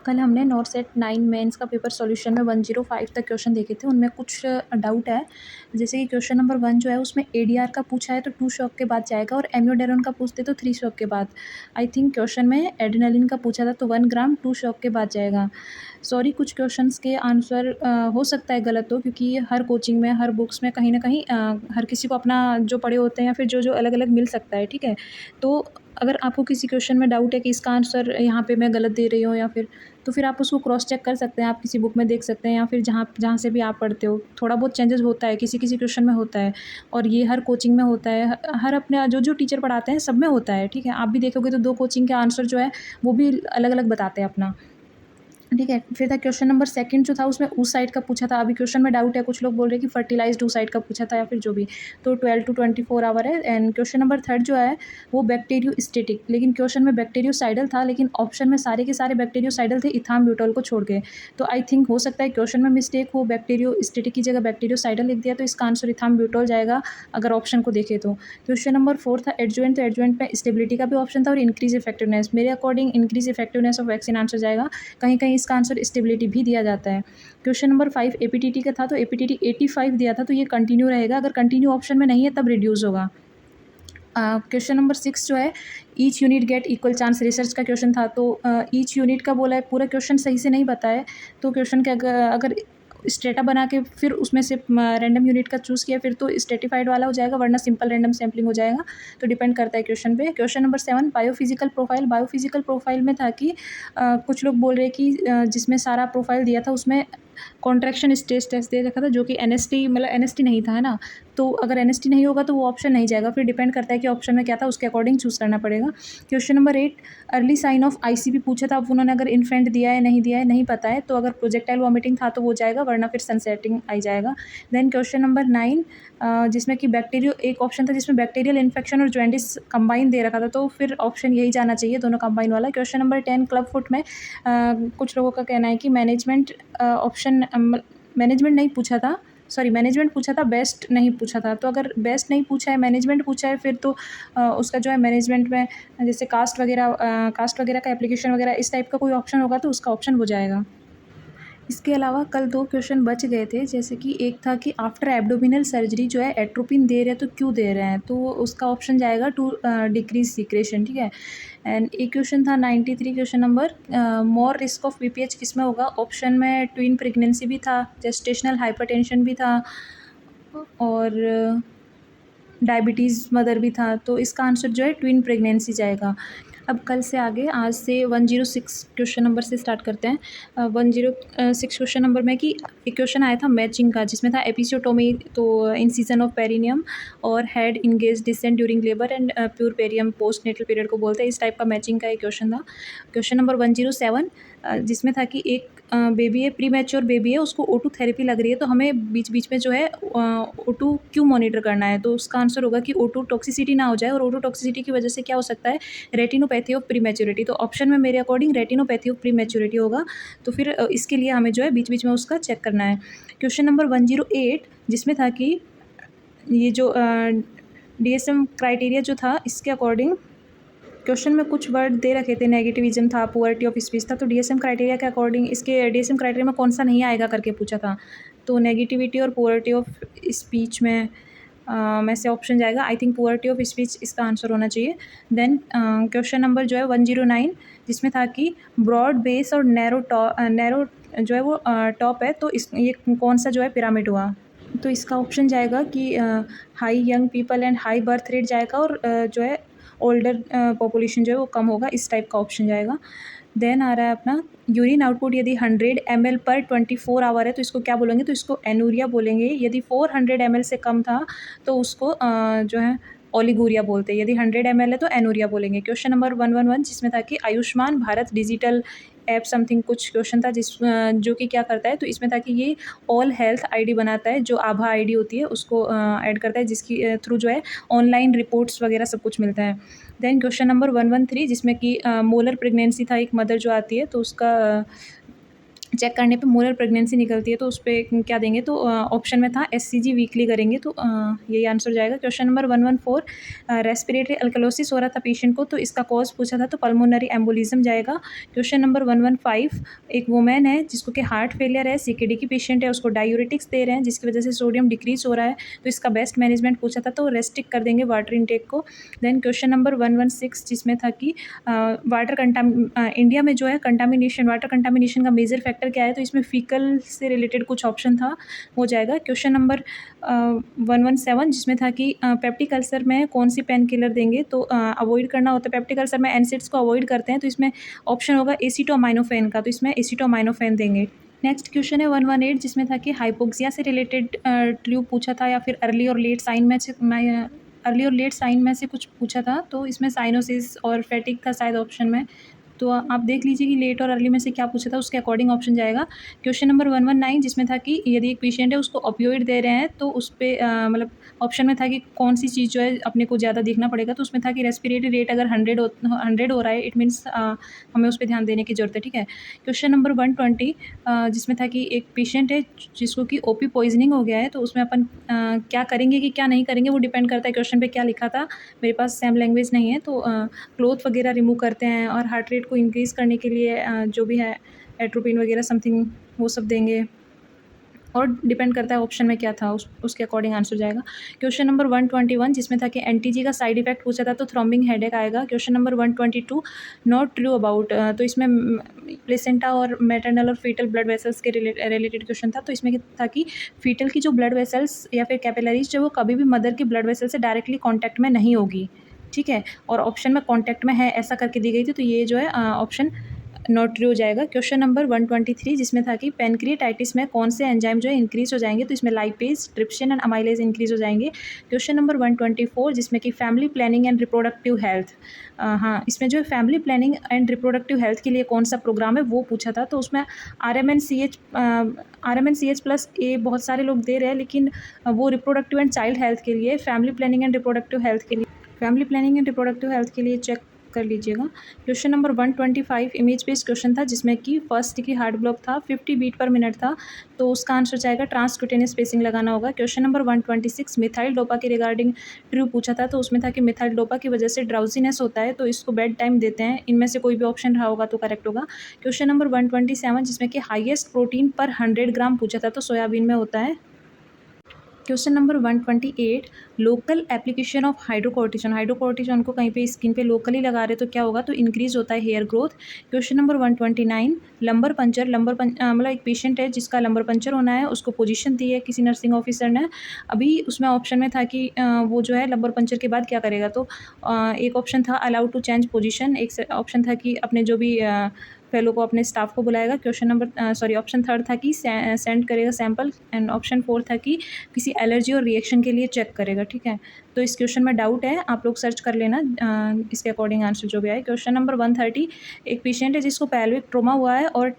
कल हमने nor set 9 mains का पेपर सॉल्यूशन में 105 तक क्वेश्चन देखे थे। उनमें कुछ डाउट है। जैसे कि क्वेश्चन नंबर 1 जो है उसमें एडीआर का पूछा है तो 2 शॉक के बाद जाएगा, और एम्योडेरोन का पूछते तो 3 शॉक के बाद। आई थिंक क्वेश्चन में एड्रेनालिन का पूछा था तो 1 ग्राम 2 शॉक के बाद जाएगा। सॉरी, कुछ क्वेश्चंस के आंसर हो सकता है गलत हो, क्योंकि हर कोचिंग में, हर बुक्स में कहीं न कहीं हर किसी को अपना जो पढ़े होते हैं या फिर जो अलग-अलग मिल सकता है, ठीक है? तो अगर आपको किसी क्वेश्चन में डाउट है कि इसका आंसर यहाँ पे मैं गलत दे रही हूँ या फिर, तो फिर आप उसको क्रॉस चेक कर सकते हैं। आप किसी बुक में देख सकते हैं या फिर जहाँ जहाँ से भी आप पढ़ते हो। थोड़ा बहुत चेंजेस होता है, किसी-किसी क्वेश्चन में होता है, और ये हर कोचिंग में होता है। हर अपने जो टीचर पढ़ाते हैं सब में होता है, ठीक है? आप भी देखोगे तो 2 कोचिंग के आंसर जो है वो भी अलग-अलग बताते हैं अपना। ठीक है, फिर था क्वेश्चन नंबर सेकंड जो था उसमें ऊस साइड का पूछा था। अभी क्वेश्चन में डाउट है, कुछ लोग बोल रहे हैं कि फर्टिलाइज्ड ऊस साइड का पूछा था या फिर जो भी। तो 12 टू 24 आवर है। एंड क्वेश्चन नंबर थर्ड जो है वो बैक्टीरियोस्टेटिक, लेकिन क्वेश्चन में बैक्टीरियोसाइडल था, लेकिन ऑप्शन में सारे के सारे बैक्टीरियोसाइडल थे इथाम्ब्यूटोल को छोड़ के। तो आई थिंक हो सकता है क्वेश्चन में मिस्टेक हो, बैक्टीरियोस्टेटिक की जगह बैक्टीरियोसाइडल लिख दिया, तो इसका आंसर इथाम्ब्यूटोल जाएगा अगर ऑप्शन को देखें तो। क्वेश्चन नंबर 4 था एडजुवेंट, तो एडजुवेंट में स्टेबिलिटी का भी ऑप्शन था और इंक्रीज इफेक्टिवनेस। मेरे according increase effectiveness of vaccine answer जाएगा। कहीं-कहीं इसका आंसर स्टेबिलिटी भी दिया जाता है। क्वेश्चन नंबर 5 एपीटीटी का था, तो एपीटीटी 85 दिया था, तो ये कंटिन्यू रहेगा। अगर कंटिन्यू ऑप्शन में नहीं है तब रिड्यूस होगा। क्वेश्चन नंबर 6 जो है each unit get equal chance, research का क्वेश्चन था, तो ईच यूनिट का बोला है। पूरा क्वेश्चन सही से नहीं बताया, तो क्वेश्चन के अगर स्टेटा बना के फिर उसमें से रैंडम यूनिट का चूज़ किया फिर तो स्टेटिफाइड वाला हो जाएगा, वरना सिंपल रैंडम सैम्पलिंग हो जाएगा। तो डिपेंड करता है क्वेश्चन पे। Question number 7 biophysical profile. Biophysical profile में था कि कुछ लोग बोल रहे हैं कि जिसमें सारा प्रोफाइल दिया था उसमें कॉन्ट्रैक्शन स्ट्रेस टेस्ट दे रखा था, जो कि एनएसटी मतलब एनएसटी नहीं था, है ना? तो अगर एनएसटी नहीं होगा तो वो ऑप्शन नहीं जाएगा। फिर डिपेंड करता है कि ऑप्शन में क्या था, उसके अकॉर्डिंग चूज़ करना पड़ेगा। Question number 8 early sign of ICP पूछा था। अब उन्होंने अगर इन्फेंट दिया है, नहीं दिया है, नहीं पता है, तो अगर प्रोजेक्टाइल वॉमिटिंग था तो वो जाएगा, वरना फिर सनसेटिंग आई जाएगा। देन क्वेश्चन नंबर 9 जिसमें कि बैक्टीरियो, एक ऑप्शन था जिसमें बैक्टीरियल इन्फेक्शन और जॉन्डिस कंबाइन दे रखा था, तो फिर ऑप्शन यही जाना चाहिए, दोनों कंबाइन वाला। क्वेश्चन नंबर 10 क्लब फुट में कुछ लोगों का कहना है कि मैनेजमेंट ऑप्शन मैनेजमेंट नहीं पूछा था, सॉरी मैनेजमेंट पूछा था, बेस्ट नहीं पूछा था। तो अगर बेस्ट नहीं पूछा है, मैनेजमेंट पूछा है, फिर तो उसका जो है मैनेजमेंट में जैसे कास्ट वगैरह का एप्लीकेशन वगैरह इस टाइप का कोई ऑप्शन होगा तो उसका ऑप्शन हो जाएगा। इसके अलावा कल 2 क्वेश्चन बच गए थे, जैसे कि एक था कि आफ्टर एब्डोमिनल सर्जरी जो है एट्रोपिन दे रहे हैं तो क्यों दे रहे हैं? तो उसका ऑप्शन जाएगा टू डिक्रीज़ सीक्रेशन, ठीक है? एंड एक क्वेश्चन था 93 question number more risk of BPH किसमें होगा? ऑप्शन में ट्विन प्रेगनेंसी भी था, जेस्टेशनल हाइपरटेंशन भी था और डायबिटीज़ मदर भी था, तो इसका आंसर जो है ट्विन प्रेगनेंसी जाएगा। अब कल से आगे आज से 106 क्वेश्चन नंबर से स्टार्ट करते हैं। 106 क्वेश्चन नंबर में कि एक क्वेश्चन आया था मैचिंग का, जिसमें था एपिसियोटोमी तो इन सीजन ऑफ पेरिनियम और head engage descent during labour and puerperium post natal period को बोलते हैं। इस टाइप का मैचिंग का एक क्वेश्चन था। क्वेश्चन नंबर 107 जिसमें था कि एक बेबी है, प्री मैच्योर बेबी है, उसको O2 थेरेपी लग रही है, तो हमें बीच बीच में जो है O2 क्यों मॉनिटर करना है? तो उसका आंसर होगा कि O2 टॉक्सिसिटी ना हो जाए, और O2 टॉक्सिसिटी की वजह से क्या हो सकता है, रेटिनोपैथी ऑफ प्री मैच्योरिटी। तो ऑप्शन में मेरे according retinopathy of pre maturity होगा, तो फिर इसके लिए हमें जो है बीच बीच में उसका चेक करना है। क्वेश्चन नंबर 108 जिसमें था कि ये जो डीएसएम क्राइटेरिया जो था, इसके अकॉर्डिंग क्वेश्चन में कुछ वर्ड दे रखे थे, नेगेटिविज्म था, पुअरिटी ऑफ स्पीच था, तो डीएसएम क्राइटेरिया के अकॉर्डिंग इसके डीएसएम क्राइटेरिया में कौन सा नहीं आएगा करके पूछा था। तो नेगेटिविटी और पुअरिटी ऑफ स्पीच में से ऑप्शन जाएगा। आई थिंक पुअरिटी ऑफ स्पीच इसका आंसर होना चाहिए। देन क्वेश्चन नंबर जो है 109 जिसमें था कि ब्रॉड बेस और नैरो जो है वो टॉप है, तो ये कौन सा जो है पिरामिड हुआ? तो इसका ऑप्शन जाएगा कि high young people and high birth rate जाएगा, और जो है ओल्डर पॉपुलेशन जो है वो कम होगा, इस टाइप का ऑप्शन जाएगा। देन आ रहा है अपना यूरिन आउटपुट, यदि 100 ml पर 24 आवर है तो इसको क्या बोलेंगे? तो इसको एनूरिया बोलेंगे। यदि 400 ml से कम था तो उसको जो है ओलिगोरिया बोलते हैं। यदि 100 ml है तो एनूरिया बोलेंगे। क्वेश्चन नंबर 111 जिसमें था कि Ayushman Bharat digital app something कुछ क्वेश्चन था जो कि क्या करता है, तो इसमें था कि ये ऑल हेल्थ आईडी बनाता है, जो आभा आईडी होती है उसको ऐड करता है, जिसकी थ्रू जो है ऑनलाइन रिपोर्ट्स वगैरह सब कुछ मिलता है। देन क्वेश्चन नंबर 113 जिसमें कि मोलर प्रेगनेंसी था, एक मदर जो आती है तो उसका चेक करने पे मोलर प्रेगनेंसी निकलती है तो उस पे क्या देंगे, तो ऑप्शन में था एससीजी वीकली करेंगे, तो यही आंसर हो जाएगा। क्वेश्चन नंबर 114, रेस्पिरेटरी अल्कलोसिस हो रहा था पेशेंट को, तो इसका कॉज पूछा था, तो पल्मोनरी एम्बोलिज्म जाएगा। क्वेश्चन नंबर 115, एक वुमेन है जिसको कि हार्ट फेलियर है, सीकेडी की पेशेंट है, उसको डायूरेटिक्स दे रहे हैं जिसकी वजह से सोडियम डिक्रीज हो रहा है, तो इसका बेस्ट मैनेजमेंट पूछा था, तो रेस्ट्रिक्ट कर देंगे वाटर इनटेक को। देन क्वेश्चन नंबर 116 जिसमें था कि इंडिया में जो है कंटामिनेशन, वाटर कंटामिनेशन का मेजर फैक्टर क्या है, तो इसमें फीकल से रिलेटेड कुछ ऑप्शन था, हो जाएगा। क्वेश्चन नंबर 117 जिसमें था कि पेप्टिक अल्सर में कौन सी पेन किलर देंगे, तो अवॉइड करना होता है पेप्टिक अल्सर में, एनसिड्स को अवॉइड करते हैं, तो इसमें ऑप्शन होगा एसिटोमाइनोफेन का, तो इसमें एसिटोमाइनोफेन देंगे। नेक्स्ट क्वेश्चन है 118 जिसमें था कि हाइपोक्सिया से रिलेटेड ट्यूब पूछा था, या फिर अर्ली और लेट साइन में से कुछ पूछा था, तो इसमें साइनोसिस और फैटिक था शायद ऑप्शन में, तो आप देख लीजिए कि लेट और अर्ली में से क्या पूछा था, उसके अकॉर्डिंग ऑप्शन जाएगा। क्वेश्चन नंबर 119 जिसमें था कि यदि एक पेशेंट है उसको ओपियोइड दे रहे हैं, तो उस पे मतलब ऑप्शन में था कि कौन सी चीज़ जो है अपने को ज़्यादा देखना पड़ेगा, तो उसमें था कि रेस्पिरेटरी रेट अगर 100 हो रहा है, इट मीन्स हमें उस पर ध्यान देने की ज़रूरत है, ठीक है। क्वेश्चन नंबर 120 जिसमें था कि एक पेशेंट है जिसको कि ओपी पॉइजनिंग हो गया है, तो उसमें अपन क्या करेंगे कि क्या नहीं करेंगे, वो डिपेंड करता है क्वेश्चन पे क्या लिखा था, मेरे पास सेम लैंग्वेज नहीं है, तो क्लोथ वगैरह रिमूव करते हैं, और हार्ट रेट को इंक्रीज़ करने के लिए जो भी है एट्रोपिन वगैरह समथिंग वो सब देंगे, और डिपेंड करता है ऑप्शन में क्या था, उसके अकॉर्डिंग आंसर जाएगा। क्वेश्चन नंबर 121 जिसमें था कि एंटीजी का साइड इफेक्ट पूछा था, तो थ्रॉम्बिंग हेडेक आएगा। Question number 122 not true about, तो इसमें प्लेसेंटा और मैटरनल और फीटल ब्लड वेसल्स के रिलेटेड क्वेश्चन था, तो इसमें था कि फीटल की जो ब्लड वेसल्स या फिर कैपिलरीज जो वो कभी भी मदर की ब्लड वेसल से डायरेक्टली कॉन्टैक्ट में नहीं होगी, ठीक है, और ऑप्शन में कॉन्टैक्ट में है ऐसा करके दी गई थी, तो ये जो है ऑप्शन नॉट ट्रू हो जाएगा। क्वेश्चन नंबर 123 जिसमें था कि पैनक्रिएटाइटिस में कौन से एंजाइम जो है इंक्रीज हो जाएंगे, तो इसमें lipase, trypsin and amylase increase हो जाएंगे। क्वेश्चन नंबर 124 जिसमें कि family planning and reproductive health, हाँ इसमें जो है family planning and reproductive health के लिए कौन सा प्रोग्राम है वो पूछा था, तो उसमें RMN CH+A बहुत सारे लोग दे रहे हैं, लेकिन वो रिप्रोडक्टिव एंड चाइल्ड हेल्थ के लिए, family planning and reproductive health के लिए, चेक कर लीजिएगा। Question number 125 image based question था जिसमें कि फर्स्ट डिग्री हार्ट ब्लॉक था, 50 बीट पर मिनट था, तो उसका आंसर जाएगा ट्रांसक्यूटेनियस स्पेसिंग लगाना होगा। क्वेश्चन नंबर 126 मिथाइल डोपा के रिगार्डिंग ट्रू पूछा था, तो उसमें था कि मिथाइल डोपा की वजह से ड्राउजीनेस होता है, तो इसको बेड टाइम देते हैं, इनमें से कोई भी ऑप्शन रहा होगा तो करेक्ट होगा। क्वेश्चन नंबर 127 जिसमें कि हाईएस्ट प्रोटीन पर 100 ग्राम पूछा था, तो सोयाबीन में होता है। Question number 128 local application of hydrocortisone को कहीं पे स्किन पे लोकली लगा रहे तो क्या होगा, तो इंक्रीज होता है hair growth. Question number 129 lumbar puncture, मतलब एक पेशेंट है जिसका लंबर पंचर होना है, उसको पोजीशन दी है किसी नर्सिंग ऑफिसर ने, अभी उसमें ऑप्शन में था कि वो जो है लंबर पंचर के बाद क्या करेगा, तो एक ऑप्शन था अलाउड टू चेंज पोजीशन, एक ऑप्शन था कि अपने जो भी फेलो को, अपने स्टाफ को बुलाएगा। ऑप्शन थर्ड था कि सेंड करेगा सैंपल, एंड ऑप्शन फोर्थ था कि किसी एलर्जी और रिएक्शन के लिए चेक करेगा, ठीक है। तो इस क्वेश्चन में डाउट है, आप लोग सर्च कर लेना, इसके अकॉर्डिंग आंसर जो भी आए। क्वेश्चन नंबर 130 एक पेशेंट है जिसको पेल्विक ट्रोमा हुआ है और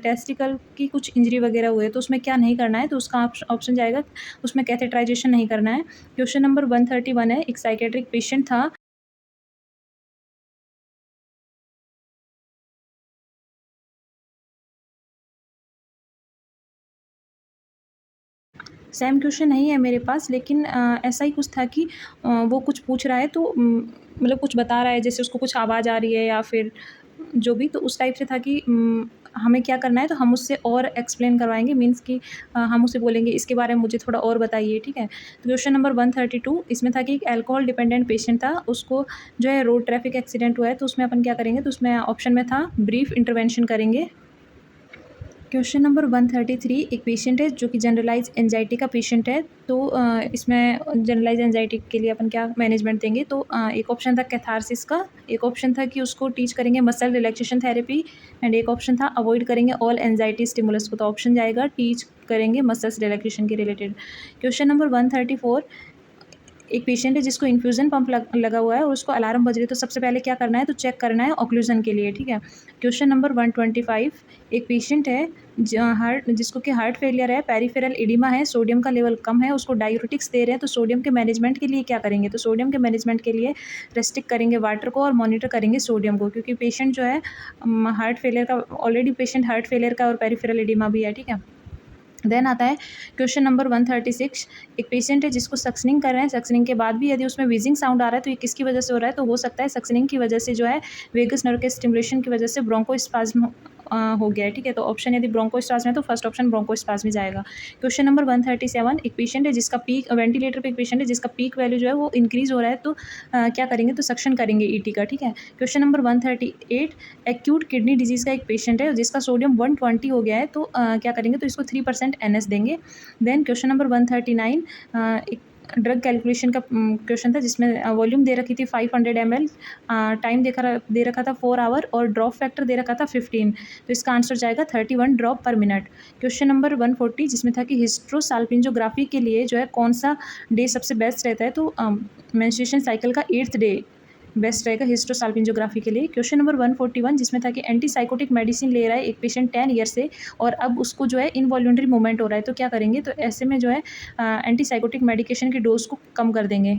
टेस्टिकल की कुछ इंजरी वगैरह हुई है, तो उसमें क्या नहीं करना है, तो उसका ऑप्शन जाएगा उसमें कैथेटराइजेशन नहीं करना है। क्वेश्चन नंबर 131 है एक साइकेट्रिक पेशेंट था, सेम क्वेश्चन नहीं है मेरे पास, लेकिन ऐसा ही कुछ था कि वो कुछ पूछ रहा है, तो मतलब कुछ बता रहा है, जैसे उसको कुछ आवाज़ आ रही है या फिर जो भी, तो उस टाइप से था कि हमें क्या करना है, तो हम उससे और एक्सप्लेन करवाएंगे, मीन्स कि हम उससे बोलेंगे इसके बारे में मुझे थोड़ा और बताइए, ठीक है। तो क्वेश्चन नंबर 132 इसमें था कि एक अल्कोहल डिपेंडेंट पेशेंट था, उसको जो है रोड ट्रैफिक एक्सीडेंट हुआ है, तो उसमें अपन क्या करेंगे, तो उसमें ऑप्शन में था ब्रीफ इंटरवेंशन करेंगे। क्वेश्चन नंबर 133 एक पेशेंट है जो कि जनरलाइज एंजाइटी का पेशेंट है, तो इसमें जनरलाइज एंजाइटी के लिए अपन क्या मैनेजमेंट देंगे, तो एक ऑप्शन था कैथारसिस का, एक ऑप्शन था कि उसको टीच करेंगे मसल रिलैक्सेशन थेरेपी, एंड एक ऑप्शन था अवॉइड करेंगे ऑल एंजाइटी स्टिमुलस को, तो ऑप्शन जाएगा टीच करेंगे मसल्स रिलैक्सेशन के रिलेटेड। क्वेश्चन नंबर 134 एक पेशेंट है जिसको इन्फ्यूज़न पंप लगा हुआ है और उसको अलार्म बज रही है, तो सबसे पहले क्या करना है, तो चेक करना है ऑक्लूजन के लिए, ठीक है। क्वेश्चन नंबर 125, एक पेशेंट है जिसको कि हार्ट फेलियर है, पेरिफेरल एडिमा है, सोडियम का लेवल कम है, उसको डायूरेटिक्स दे रहे हैं, तो सोडियम के मैनेजमेंट के लिए क्या करेंगे, तो सोडियम के मैनेजमेंट के लिए रेस्ट्रिक्ट करेंगे वाटर को और मॉनिटर करेंगे सोडियम को, क्योंकि पेशेंट जो है हार्ट फेलियर का ऑलरेडी पेशेंट हार्ट फेलियर का और पेरिफेरल एडिमा भी है, ठीक है। देन आता है क्वेश्चन नंबर 136, एक पेशेंट है जिसको सक्सनिंग कर रहे हैं, सक्सनिंग के बाद भी यदि उसमें वीजिंग साउंड आ रहा है तो ये किसकी वजह से हो रहा है, तो हो सकता है सक्सनिंग की वजह से जो है वेगस नर्व के स्टिमुलेशन की वजह से ब्रोंकोस्पाज्म हो गया है, ठीक है। तो ऑप्शन यदि ब्रोंकोस्पाज्म है तो फर्स्ट ऑप्शन ब्रोंकोस्पाज्म में जाएगा। क्वेश्चन नंबर 137, एक पेशेंट है जिसका पीक वेंटिलेटर पे एक पेशेंट है जिसका पीक वैल्यू जो है वो इंक्रीज हो रहा है, तो क्या करेंगे, तो सक्शन करेंगे ईटी का, ठीक है। Question number 138, acute kidney disease का एक पेशेंट है जिसका सोडियम 120 हो गया है, तो क्या करेंगे, तो इसको 3% NS देंगे। देन क्वेश्चन नंबर 139, एक ड्रग कैलकुलेशन का क्वेश्चन था जिसमें वॉल्यूम दे रखी थी 500 ml, टाइम दे रखा था 4 आवर और ड्रॉप फैक्टर दे रखा था 15, तो इसका आंसर जाएगा 31 ड्रॉप पर मिनट। क्वेश्चन नंबर 140 जिसमें था कि हिस्ट्रोसाल्पिंजोग्राफी के लिए जो है कौन सा डे सबसे बेस्ट रहता है, तो मेंस्ट्रुएशन साइकिल का 8th डे बेस्ट रहेगा हिस्ट्रोसाल्पिंजोग्राफी के लिए। क्वेश्चन नंबर 141 जिसमें था कि एंटीसाइकोटिक मेडिसिन ले रहा है एक पेशेंट 10 ईयर से और अब उसको जो है इनवॉल्यूंटरी मूवमेंट हो रहा है, तो क्या करेंगे, तो ऐसे में जो है एंटीसाइकोटिक मेडिकेशन की डोज को कम कर देंगे।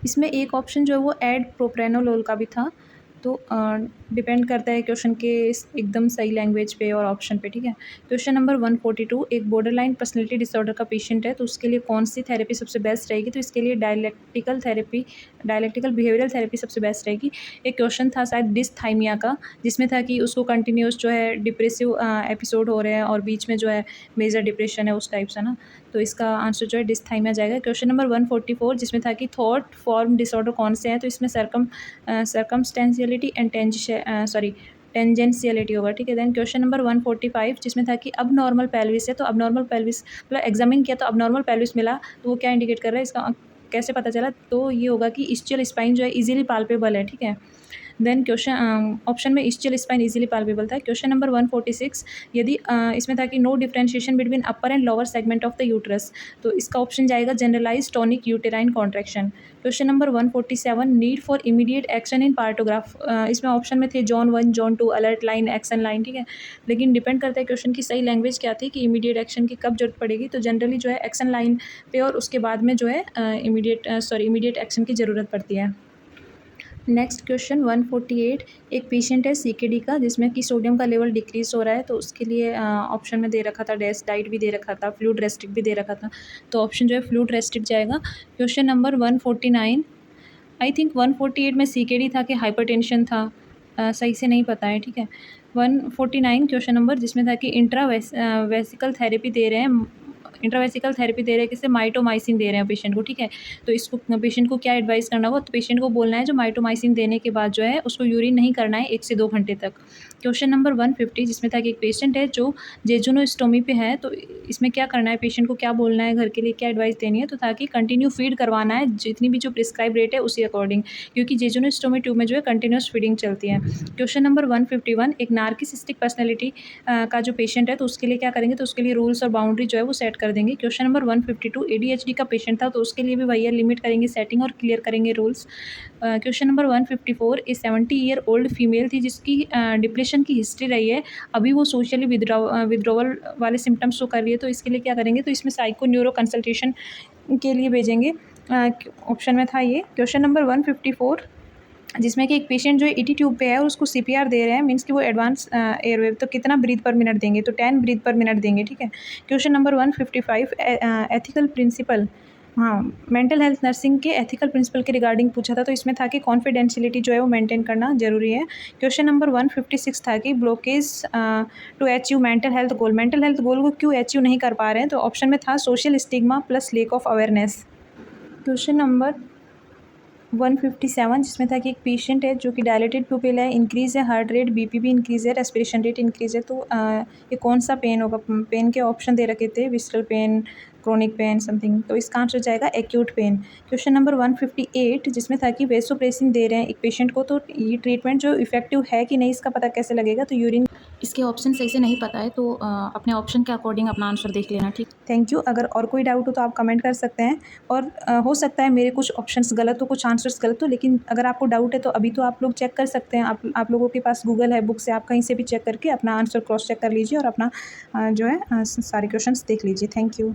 इसमें एक ऑप्शन जो है वो एड प्रोप्रेनोलोल का भी था, तो डिपेंड करता है क्वेश्चन के एकदम सही लैंग्वेज पे और ऑप्शन पे, ठीक है। क्वेश्चन नंबर 142, एक बॉर्डरलाइन पर्सनैलिटी डिसऑर्डर का पेशेंट है, तो उसके लिए कौन सी थेरेपी सबसे बेस्ट रहेगी, तो इसके लिए डायलैक्टिकल बिहेवियरल थेरेपी सबसे बेस्ट रहेगी। एक क्वेश्चन था शायद डिस्थाइमिया का, जिसमें था कि उसको कंटिन्यूस जो है डिप्रेसिव एपिसोड हो रहे हैं और बीच में जो है मेजर डिप्रेशन है उस टाइप से ना, तो इसका आंसर जो है डिस्थाइमिया जाएगा। क्वेश्चन नंबर 144 जिसमें था कि थॉट फॉर्म डिसऑर्डर कौन से हैं, तो इसमें सर्कमस्टेंशियलिटी एंड टेंजेंशियलिटी होगा, ठीक है। देन क्वेश्चन नंबर 145 जिसमें था कि अब नॉर्मल पेल्विस है, तो अब नॉर्मल पेल्विस मतलब एग्जामिन किया तो अब नॉर्मल पेल्विस मिला, तो वो क्या इंडिकेट कर रहा है, इसका कैसे पता चला, तो ये होगा कि इस्चियल स्पाइन जो है इजीली पाल्पेबल है, ठीक है। देन क्वेश्चन ऑप्शन में इस्चियल स्पाइन इजीली पाल्पेबल था। क्वेश्चन नंबर 146, यदि इसमें था कि no differentiation between upper and lower segment of the uterus, तो इसका ऑप्शन जाएगा generalized tonic uterine contraction. Question number 147, need for immediate action in partograph, इसमें ऑप्शन में थे zone 1 zone 2 alert line action line, ठीक है। लेकिन डिपेंड करता है क्वेश्चन की सही लैंग्वेज क्या थी कि इमीडिएट एक्शन की कब जरूरत पड़ेगी, तो जनरली जो है एक्शन लाइन पे और उसके बाद में जो है इमीडिएट एक्शन की ज़रूरत पड़ती है। नेक्स्ट क्वेश्चन 148, एक पेशेंट है सीकेडी का जिसमें कि सोडियम का लेवल डिक्रीज हो रहा है, तो उसके लिए ऑप्शन में दे रखा था डेस डाइट भी दे रखा था, फ्लूइड रेस्ट्रिक्ट भी दे रखा था, तो ऑप्शन जो है फ्लूइड रेस्ट्रिक्ट जाएगा। क्वेश्चन नंबर 149, आई थिंक 148 में सीकेडी था कि हाइपरटेंशन था, सही से नहीं पता है, ठीक है। 149 क्वेश्चन नंबर जिसमें था कि वेसिकल थेरेपी दे रहे हैं, इंट्रावेसिकल थेरेपी दे रहे हैं, किससे माइटोमाइसिन दे रहे हैं पेशेंट को, ठीक है। तो इसको पेशेंट को क्या एडवाइस करना होगा, तो पेशेंट को बोलना है जो माइटोमाइसिन देने के बाद जो है उसको यूरिन नहीं करना है 1 से 2 घंटे तक। क्वेश्चन नंबर 150 जिसमें था कि एक पेशेंट है जो जेजुनोस्टोमी पे है, तो इसमें क्या करना है, पेशेंट को क्या बोलना है, घर के लिए क्या एडवाइस देनी है, तो ताकि कंटिन्यू फीड करवाना है जितनी भी जो प्रिस्क्राइब रेट है उसी अकॉर्डिंग, क्योंकि जेजुनोस्टोमी ट्यूब में जो है कंटिन्यूस फीडिंग चलती है। क्वेश्चन नंबर 151, एक नार्किसिस्टिक पर्सनैलिटी का जो पेशेंट है, तो उसके लिए क्या करेंगे, तो उसके लिए रूल्स और बाउंड्री जो है वो सेट कर देंगे। क्वेश्चन नंबर 152, ADHD का पेशेंट था, तो उसके लिए भी भैया लिमिट करेंगे सेटिंग और क्लियर करेंगे रूल्स। क्वेश्चन नंबर 154, ए 70 ईयर ओल्ड फीमेल थी जिसकी डिप्रेशन की हिस्ट्री रही है, अभी वो सोशली विद्रोवल वाले सिम्टम्स शो कर रही है, तो इसके लिए क्या करेंगे, तो इसमें साइको न्यूरो कंसल्टेशन के लिए भेजेंगे, ऑप्शन में था ये। क्वेश्चन नंबर 154 जिसमें कि एक पेशेंट जो ET ट्यूब पे है और उसको CPR दे रहे हैं, मीन्स कि वो एडवांस एयरवेव, तो कितना ब्रीथ पर मिनट देंगे, तो 10 ब्रीथ पर मिनट देंगे, ठीक है। क्वेश्चन नंबर 155, एथिकल प्रिंसिपल, हाँ, मेंटल हेल्थ नर्सिंग के एथिकल प्रिंसिपल के रिगार्डिंग पूछा था, तो इसमें था कि कॉन्फिडेंशियलिटी जो है वो मेंटेन करना जरूरी है। क्वेश्चन नंबर 156 था कि blockage to achieve mental health goal को क्यों अचीव नहीं कर पा रहे हैं, तो ऑप्शन में था social stigma plus lake of awareness. Question number 157 जिसमें था कि एक पेशेंट है जो कि डायलेटेड प्यूपिल है, इंक्रीज़ है हार्ट रेट, BP भी इंक्रीज़ है, रेस्पिरेशन रेट इंक्रीज़ है, तो ये कौन सा पेन होगा, पेन के ऑप्शन दे रखे थे, विस्रल पेन, क्रोनिक पेन समथिंग, तो इसका आंसर जाएगा एक्यूट पेन। क्वेश्चन नंबर 158 जिसमें था कि वेसोप्रेसिन दे रहे हैं एक पेशेंट को, तो ये ट्रीटमेंट जो इफेक्टिव है कि नहीं इसका पता कैसे लगेगा? तो यूरिन, इसके ऑप्शन सही से नहीं पता है, तो अपने ऑप्शन के अकॉर्डिंग अपना आंसर देख लेना, ठीक। Thank you. अगर और कोई डाउट हो तो आप कमेंट कर सकते हैं, और हो सकता है मेरे कुछ ऑप्शंस गलत हो, कुछ आंसर्स गलत हो, लेकिन अगर आपको डाउट है तो अभी तो आप लोग चेक कर सकते हैं। आप लोगों के पास गूगल है, बुक से आप कहीं से भी चेक करके अपना आंसर क्रॉस चेक कर लीजिए और अपना जो है सारे क्वेश्चंस देख लीजिए। Thank you.